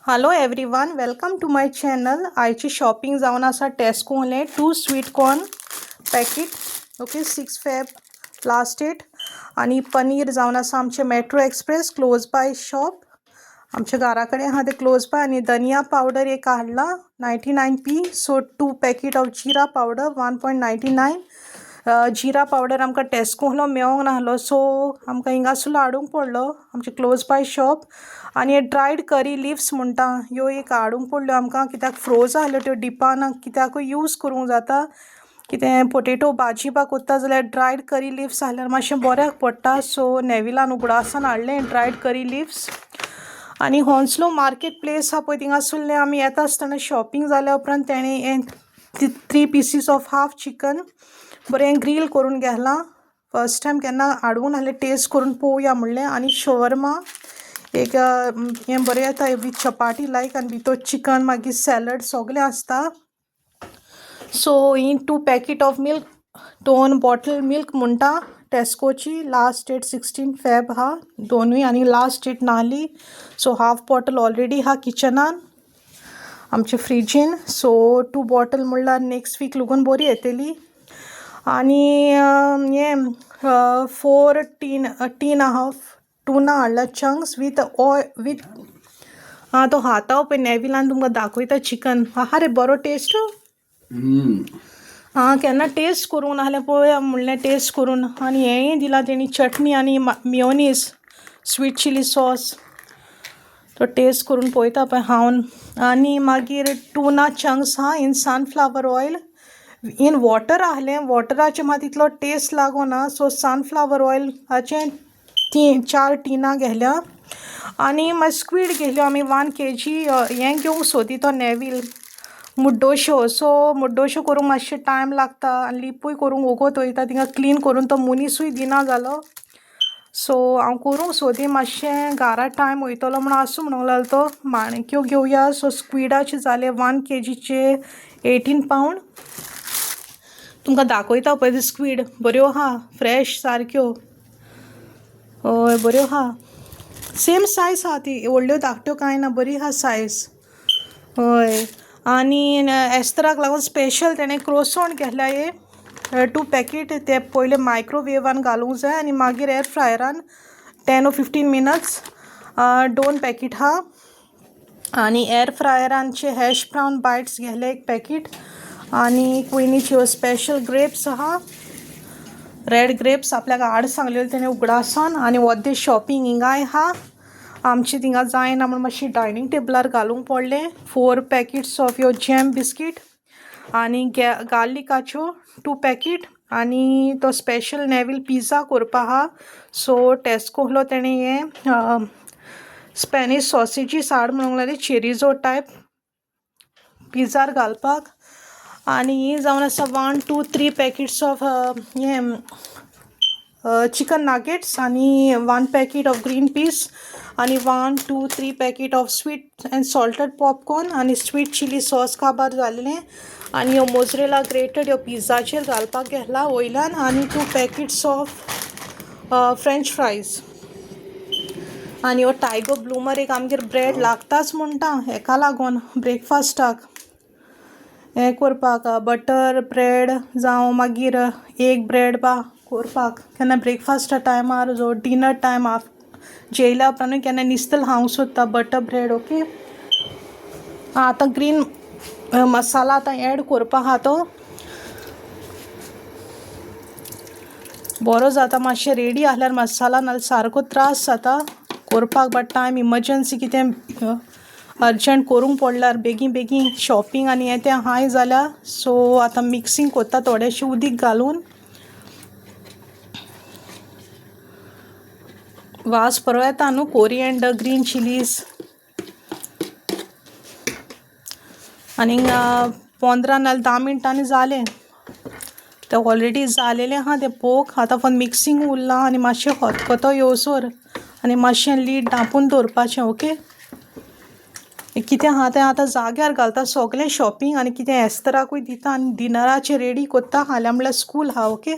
Hello everyone, welcome to my channel. आयची shopping जावन आसा टेस्कोले 2 sweet corn packet okay 6 Feb last date आणि पनीर जावन आसा आमचे metro express close by shop आमच्या घरा कडेन आहा ते क्लोज बाय आणि धनिया पावडर एक हाडला 99p so 2 packet of jeera powder 1.99 jeera powder आमकां टेस्कोलो मेळोंक नाहलो सो आमकां हिंगासुलो हाडूंक पडलो आमचे क्लोज बाय शॉप आणि ड्रायड करी लिव्स म्हणटा ह्यो एक हाडूंक पडल्यो आमकां कित्याक फ्रोज आहल्यो त्यो डिपान कित्याकूय यूज करूंक जाता कितें पोटेटो भाजी बा कोत्ता जाल्यार ड्रायड करी लिव्स आहल्यार मातशें बऱ्याक पडटा सो नेविलान उगडासान हाडलें ड्रायड करी लिव्स आणि होन्सलो मार्केट प्लेस आहा पळय थिंगासुल्लें आमी येता आसतना शॉपिंग जाल्या उपरांत तेणें 3 पीसीस ऑफ हाफ चिकन बरें ग्रील करून घेतलां फर्स्ट टायम केन्ना हाडूंक नाहलें टेस्ट करून पळोवया म्हणलें आणि शवरमा एक हें बरें येता वीथ चपाटी लायक आनी भितर चिकन मागीर सॅलड सगळें आसता सो ही 2 packet of milk 2 bottle milk म्हणटा टेस्कोची लास्ट डेट 16 फेब हा दोनूय आनी लास्ट डेट नाहली सो हाफ बॉटल ऑलरेडी हा किचनान आमचे फ्रिजीन सो 2 बॉटल म्हणल्यार नेक्स्ट वीक लगून बरी येतली आणि हें 4 टीन हाफ टुना हाडला चंक्स वीथ वीथ तो हाता पळय नेविलान तुमकां दाखयता चिकन आहा रे बरो टेस्ट केन्ना टेस्ट करूंक नाहलें पळोवया म्हणलें टेस्ट करून आनी हेंय दिलां तेणी चटणी आनी मियोनीज स्वीट चिली सॉस तो टेस्ट करून पळयता पळय हांव आनी मागीर टुना चंक्स हा in sunflower oil in water आहलें वॉटराचें मात तितलो टेस्ट लागोना सो सनफ्लावर ऑयल हाचें 4 टिनां घेतल्या आनी मागीर स्क्वीड घेतल्यो आमी 1 kg हें घेवंक सोदी तो नेवील मुड्डोश्यो सो मुड्डोश्यो करूंक मातशें टायम लागता आनी लिपूय करूंक वोगोत वयता तिंगा क्लीन करून तो मुनीसूय दिना जालो सो हांव करूंक सोदी मातशें घरा टायम वयतलो म्हण आसूं म्हणूंक लागलो तो माणक्यो घेवया सो स्क्विडाचे जाले 1 kgचे 18 पावंड तुमकां दाखयता पळय ते स्क्वीड बऱ्यो आहा फ्रेश सारक्यो हय बऱ्यो आहा सेम सायज आहा ती व्हडल्यो धाकट्यो कांय ना बरी आहा सायज हय आनी एस्तराक लागून स्पेशल तेणें क्रोसॉन घेतल्या 2 पॅकेट ते पयले मायक्रोवेवान घालूंक जाय आनी मागीर एअर फ्रायरान 10 or 15 मिनट्स 2 पॅकेट आहा आनी एअर फ्रायरांचे हॅश ब्रावन बायट्स घेतले 1 पॅकेट आनी क्विनीच्यो स्पेशल ग्रेप्स आहा रेड ग्रेप्स आपल्याक हाड सांगलेले तेणें उगडासान आनी वद्दे शॉपिंग हिंगाय आहा आमची थिंगा जायना म्हण मातशी डायनींग टेबलार घालूंक पडलें 4 packets of yo jam biscuit आनी गार्लिकाच्यो 2 पॅकेट आनी तो स्पेशल नेवील पिझ्झा करपा आहा सो टेस्कोलो तेणें हें स्पॅनीश सॉसेजीस हाड म्हणूंक लागले चेरिजो टायप पिझ्झार घालपाक आनी ही जावन आसा 1 2 3 पॅकेट्स ऑफ हें चिकन नागेट्स आनी 1 पॅकेट ऑफ ग्रीन पीस आनी 1 2 3 packet of sweet end salted popcorn आनी स्वीट चिली सॉस काबार जालेलें आनी ह्यो मोजरेला ग्रेटेड ह्यो पिझ्झाचेर घालपाक घेतला वयल्यान आनी 2 पॅकेट्स ऑफ फ्रेंच फ्रायज आनी हो टायगर ब्लूमर एक आमगेर ब्रेड लागताच म्हणटा हेका लागून ब्रेकफास्टाक हें करपाक बटर ब्रेड जावं मागीर एक ब्रेड बा करपाक केन्ना ब्रेकफास्टा टायमार जो डिनर टायम जेयल्या उपरांतूय केन्ना निस्तेल खावंक सोदता बटर ब्रेड ओके आतां ग्रीन मसाला आतां एड करपा आहा तो बरो जाता मातशें रेडी आहल्यार मसाला नाल्यार सारको त्रास जाता करपाक बट टायम इमर्जन्सी कितें अर्जंट करूंक पडल्यार बेगीन शॉपिंग आनी हें तें हाय जाल्यार सो आतां मिक्सिंग कोत्ता थोडेंशें उदीक घालून वास बरो येता न्हू कोरिएंडर ग्रीन चिलीज आनी 15 नाल्यार 10 मिनटांनी जालें तें ऑलरेडी जालेलें आहा तें पोक आतां फक्त मिक्सिंग उरलां आनी मातशें खतखतो येवसर आनी मातशें लीड धांपून दवरपाचें ओके कितें आहा तें आतां जाग्यार घालता सगळें शॉपिंग आनी कितें एस्तराकूय दिता आनी डिनराचें रेडी कोत्ता हाल्या म्हणल्यार स्कूल आहा ओके